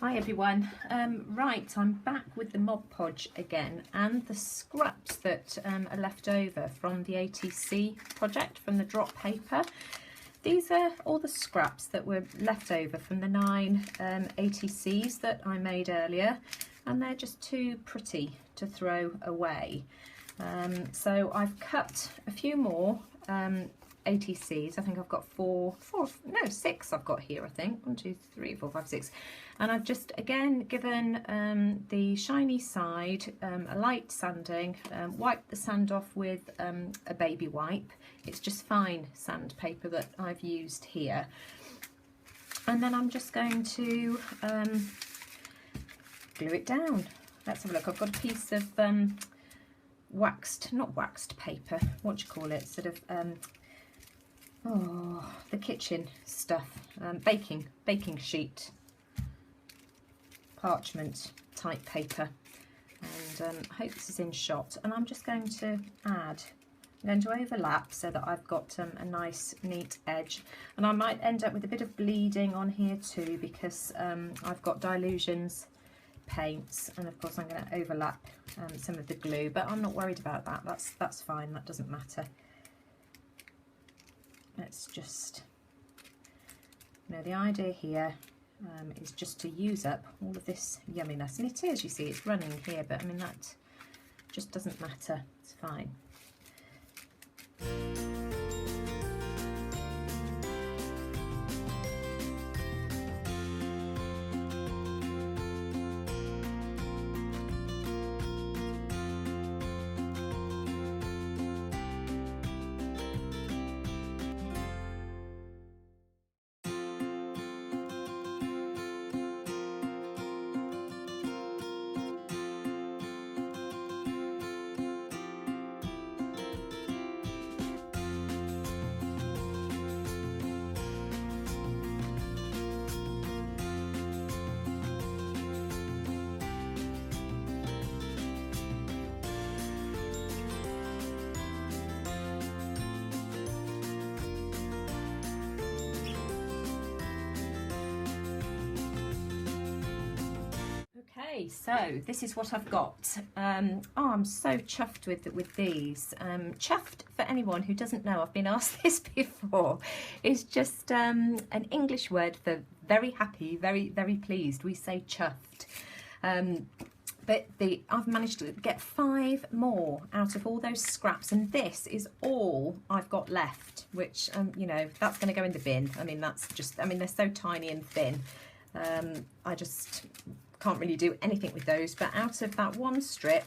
Hi everyone. Right, I'm back with the Mod Podge again and the scraps that are left over from the ATC project, from the drop paper. These are all the scraps that were left over from the 9 ATCs that I made earlier, and they're just too pretty to throw away. So I've cut a few more ATCs. I think I've got six I've got here, I think. 1, 2, 3, 4, 5, 6. And I've just again given the shiny side a light sanding, wiped the sand off with a baby wipe. It's just fine sandpaper that I've used here. And then I'm just going to glue it down. Let's have a look. I've got a piece of not waxed paper, what do you call it, sort of the kitchen stuff, baking sheet, parchment type paper, and I hope this is in shot. And I'm just going to I'm going to overlap so that I've got a nice neat edge, and I might end up with a bit of bleeding on here too, because I've got Dilutions paints, and of course I'm going to overlap some of the glue, but I'm not worried about that. That's fine, that doesn't matter. Let's just, the idea here is just to use up all of this yumminess, and it is, you see, it's running here, but I mean, that just doesn't matter, it's fine. Okay, so this is what I've got. I'm so chuffed with these. Chuffed, for anyone who doesn't know, I've been asked this before, is just an English word for very happy, very, very pleased. We say chuffed. But I've managed to get 5 more out of all those scraps, and this is all I've got left, which, that's going to go in the bin. I mean, they're so tiny and thin. I just can't really do anything with those, but out of that one strip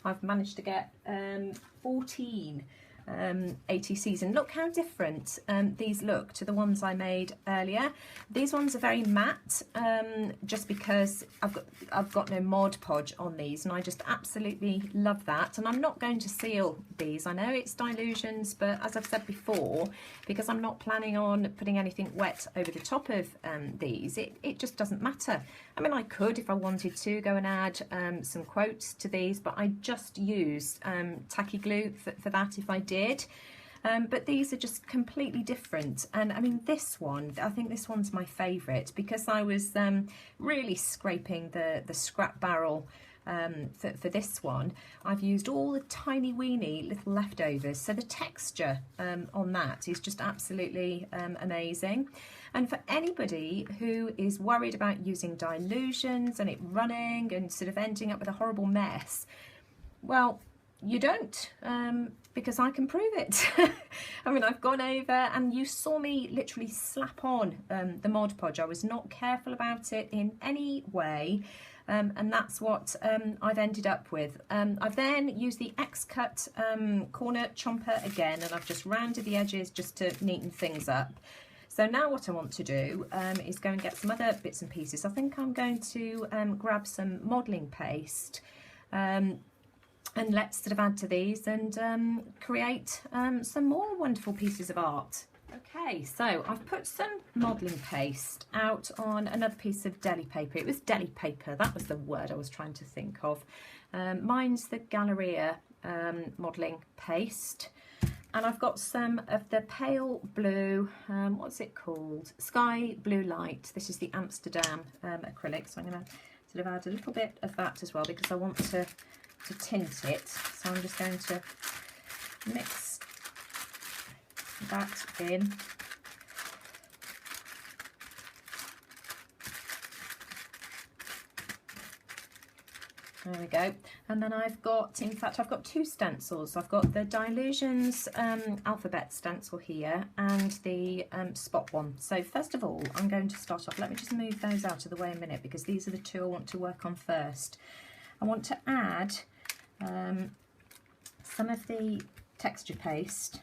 I've managed to get 14 ATCs, and look how different these look to the ones I made earlier. These ones are very matte, just because I've got no Mod Podge on these, and I just absolutely love that. And I'm not going to seal these. I know it's Dilutions, but as I've said before, because I'm not planning on putting anything wet over the top of these, it just doesn't matter. I mean, I could, if I wanted to, go and add some quotes to these, but I just used tacky glue for that if I did. But these are just completely different, and I mean, this one, I think this one's my favourite, because I was really scraping the scrap barrel for this one. I've used all the tiny weeny little leftovers, so the texture on that is just absolutely amazing. And for anybody who is worried about using Dilutions and it running and sort of ending up with a horrible mess, well, you don't, because I can prove it. I mean, I've gone over, and you saw me literally slap on the Mod Podge. I was not careful about it in any way, and that's what I've ended up with. I've then used the X-Cut corner chomper again, and I've just rounded the edges just to neaten things up. So now what I want to do is go and get some other bits and pieces. I think I'm going to grab some modelling paste, and let's sort of add to these and create some more wonderful pieces of art. Okay, so I've put some modelling paste out on another piece of deli paper. It was deli paper, that was the word I was trying to think of. Mine's the Galleria modelling paste. And I've got some of the pale blue, what's it called? Sky Blue Light. This is the Amsterdam acrylic. So I'm going to sort of add a little bit of that as well because I want to tint it. So I'm just going to mix that in. There we go. And then I've got, in fact, I've got two stencils. I've got the Dylusions alphabet stencil here and the spot one. So first of all, I'm going to start off. Let me just move those out of the way a minute because these are the two I want to work on first. I want to add some of the texture paste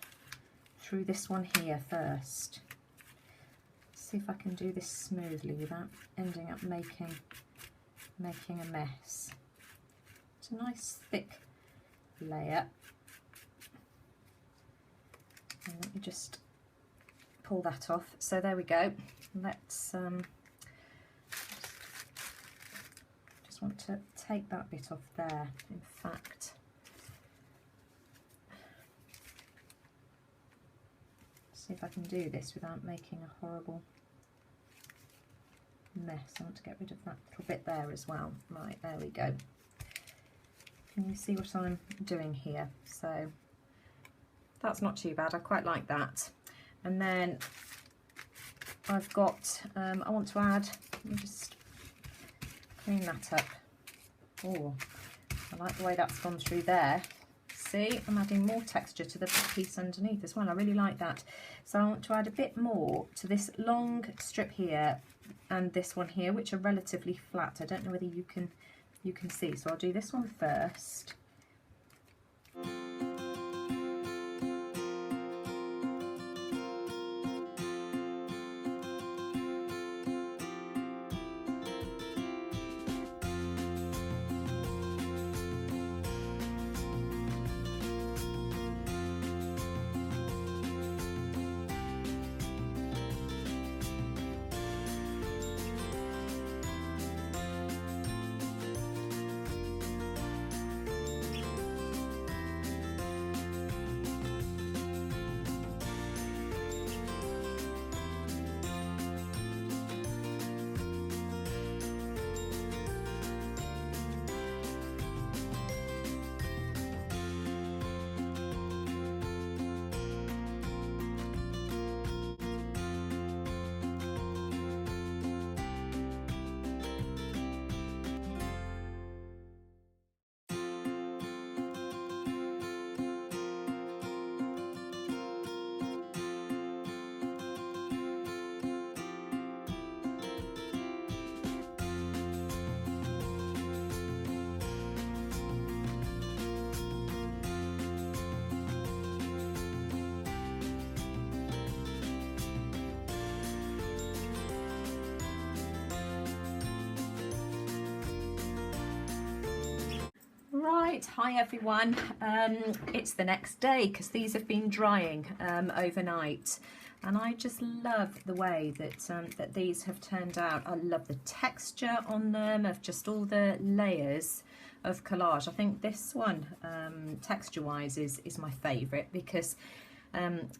through this one here first. See if I can do this smoothly without ending up making a mess. It's a nice thick layer. And let me just pull that off. So there we go. Let's just want to take that bit off there. In fact, see if I can do this without making a horrible mess. I want to get rid of that little bit there as well. Right, there we go. Can you see what I'm doing here? So that's not too bad. I quite like that. And then I've got, I want to add, let me just clean that up. Oh, I like the way that's gone through there. See, I'm adding more texture to the piece underneath as well. I really like that. So I want to add a bit more to this long strip here and this one here, which are relatively flat. I don't know whether you can see. So I'll do this one first. Right, hi everyone. It's the next day because these have been drying overnight, and I just love the way that these have turned out. I love the texture on them of just all the layers of collage. I think this one texture wise is my favourite because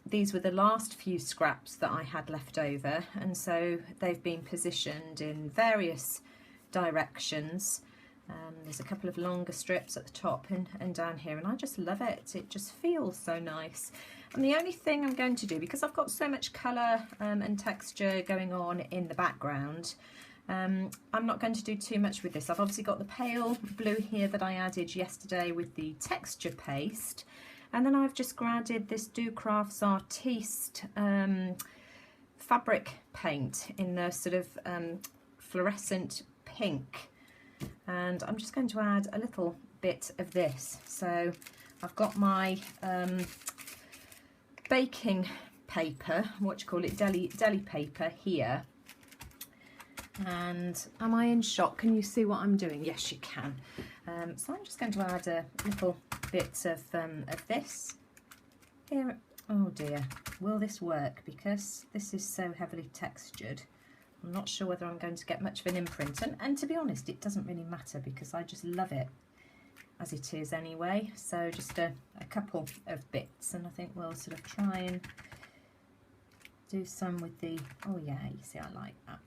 these were the last few scraps that I had left over, and so they've been positioned in various directions. There's a couple of longer strips at the top and down here, and I just love it. It just feels so nice. And the only thing I'm going to do, because I've got so much colour and texture going on in the background, I'm not going to do too much with this. I've obviously got the pale blue here that I added yesterday with the texture paste, and then I've just added this Do Crafts Artiste fabric paint in the sort of fluorescent pink. And I'm just going to add a little bit of this. So I've got my baking paper, what you call it, deli paper here. And am I in shot? Can you see what I'm doing? Yes, you can. So I'm just going to add a little bit of this here. Oh dear, will this work? Because this is so heavily textured. I'm not sure whether I'm going to get much of an imprint, and to be honest, it doesn't really matter because I just love it. as it is anyway. So just a couple of bits, and I think we'll sort of try and do some with the, oh yeah, you see, I like that.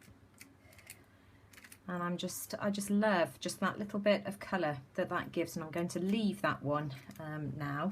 And I just love just that little bit of colour that gives, and I'm going to leave that one now.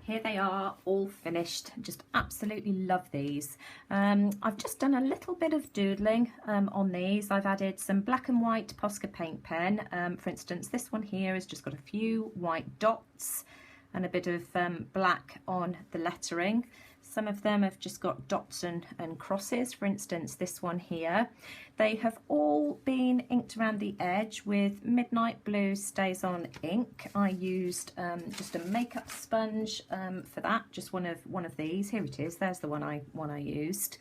Here they are, all finished. Just absolutely love these. I've just done a little bit of doodling on these. I've added some black and white Posca paint pen. For instance, this one here has just got a few white dots and a bit of black on the lettering. Some of them have just got dots and crosses. For instance, this one here. They have all been inked around the edge with Midnight Blue Stays On ink. I used just a makeup sponge for that, just one of these. Here it is. There's the one I used.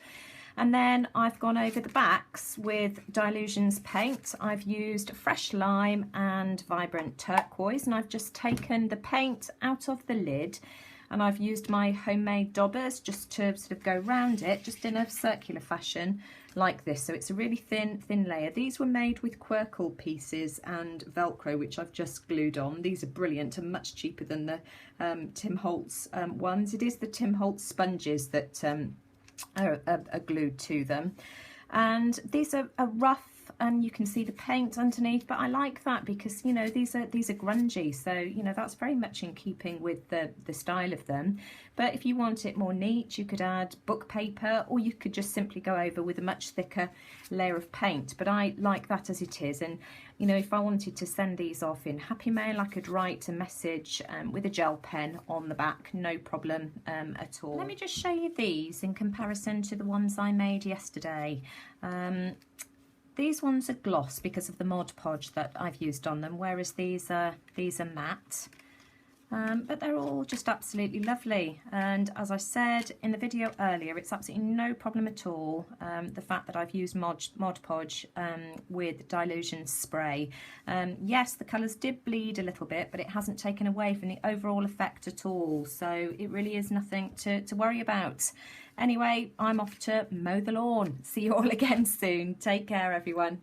And then I've gone over the backs with Dylusions paint. I've used Fresh Lime and Vibrant Turquoise, and I've just taken the paint out of the lid, and I've used my homemade daubers just to sort of go round it, just in a circular fashion like this. So it's a really thin layer. These were made with Quirkle pieces and Velcro, which I've just glued on. These are brilliant and much cheaper than the Tim Holtz ones. It is the Tim Holtz sponges that are glued to them. And these are rough, and you can see the paint underneath, but I like that because, you know, these are grungy, so, you know, that's very much in keeping with the style of them. But if you want it more neat, you could add book paper, or you could just simply go over with a much thicker layer of paint. But I like that as it is, and, you know, if I wanted to send these off in Happy Mail, I could write a message with a gel pen on the back, no problem at all. Let me just show you these in comparison to the ones I made yesterday. These ones are gloss because of the Mod Podge that I've used on them, whereas these are matte. But they're all just absolutely lovely, and as I said in the video earlier, it's absolutely no problem at all, the fact that I've used Mod Podge with Dylusions spray. Yes, the colours did bleed a little bit, but it hasn't taken away from the overall effect at all, so it really is nothing to worry about. Anyway, I'm off to mow the lawn. See you all again soon. Take care, everyone.